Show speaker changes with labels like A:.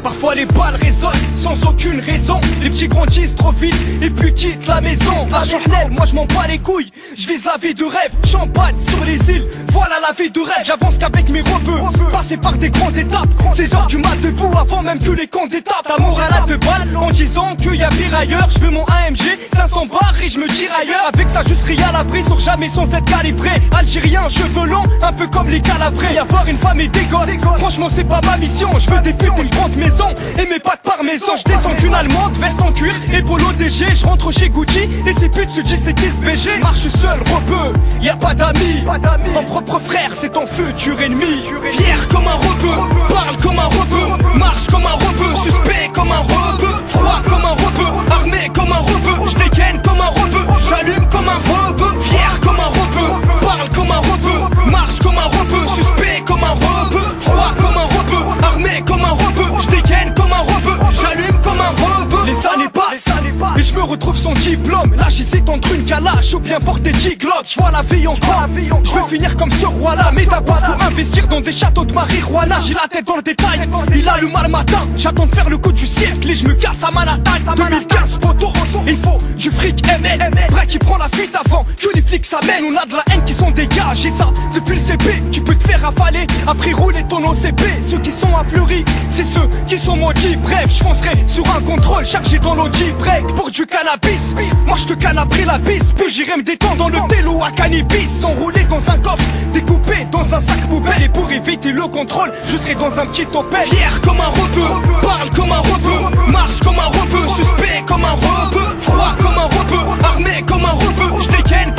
A: Parfois les balles résonnent sans aucune raison. Les petits grandissent trop vite et puis quittent la maison. À journal, moi je m'en bats les couilles. Je vise la vie de rêve, champagne sur les îles. Voilà la vie de rêve, j'avance qu'avec mes rebeux. Passer par des grandes étapes, 16 heures du mat debout avant même tous les comptes d'étape. Amour à la 2 balles en disant qu'il y a pire ailleurs. Je veux mon AMG, 500 barres et je me tire ailleurs. Avec ça je serai à l'abri, sur jamais sans être calibré. Algérien, cheveux longs, un peu comme les Calabrés. Y avoir une femme et des gosses, franchement c'est pas ma mission. Je veux des putes, une grande maison et mes pattes par maison. Je descends d'une allemande, veste en cuir et polo DG. Je rentre chez Gucci et ces putes se disent c'est BG. Marche seul, rebeu, y a pas d'amis. Ton propre frère c'est ton futur ennemi. Fier comme un rebeu, parle comme un rebeu, marche comme un rebeu, suspect comme un rebeu, froid comme un rebeu, armé comme un rebeu, je dégaine comme un rebeu, j'allume comme un rebeu. Fier comme un rebeu, parle comme un rebeu, marche comme un rebeu, suspect comme un rebeu, froid comme un rebeu, armé comme un rebeu, je dégaine comme un rebeu, j'allume comme un rebeu. Les années passent et je me retrouve sans diplôme. Là j'hésite entre une calache ou bien porter 10 glocks. Je vois la vie en grand, je veux finir comme ce roi là. Mais d'abord faut investir dans des châteaux de marijuana. J'ai la tête dans le détail, il allume le matin. J'attends de faire le coup du siècle et je me casse à Manhattan. 2015 poteau, il faut du fric ML. Vrai qui prend la fuite avant que les flics s'amènent. On a de la haine qui sont dégagés, ça depuis le CP. Tu peux te faire rafaler, après rouler ton OCP. Ceux qui sont affleuris, c'est ceux qui sont maudits. Bref, je foncerai sur un contrôle chargé dans l'audi break pour du cannabis. Moi je te canapperai la bise, puis j'irai me détendre dans le télo à cannabis. Enroulé dans un coffre, découpé dans un sac poubelle. Et pour éviter le contrôle, je serai dans un petit topel. Fier comme un rebeu, parle comme un rebeu, marche comme un rebeu, suspect comme un rebeu, froid comme un rebeu, armé comme un rebeu, je dégaine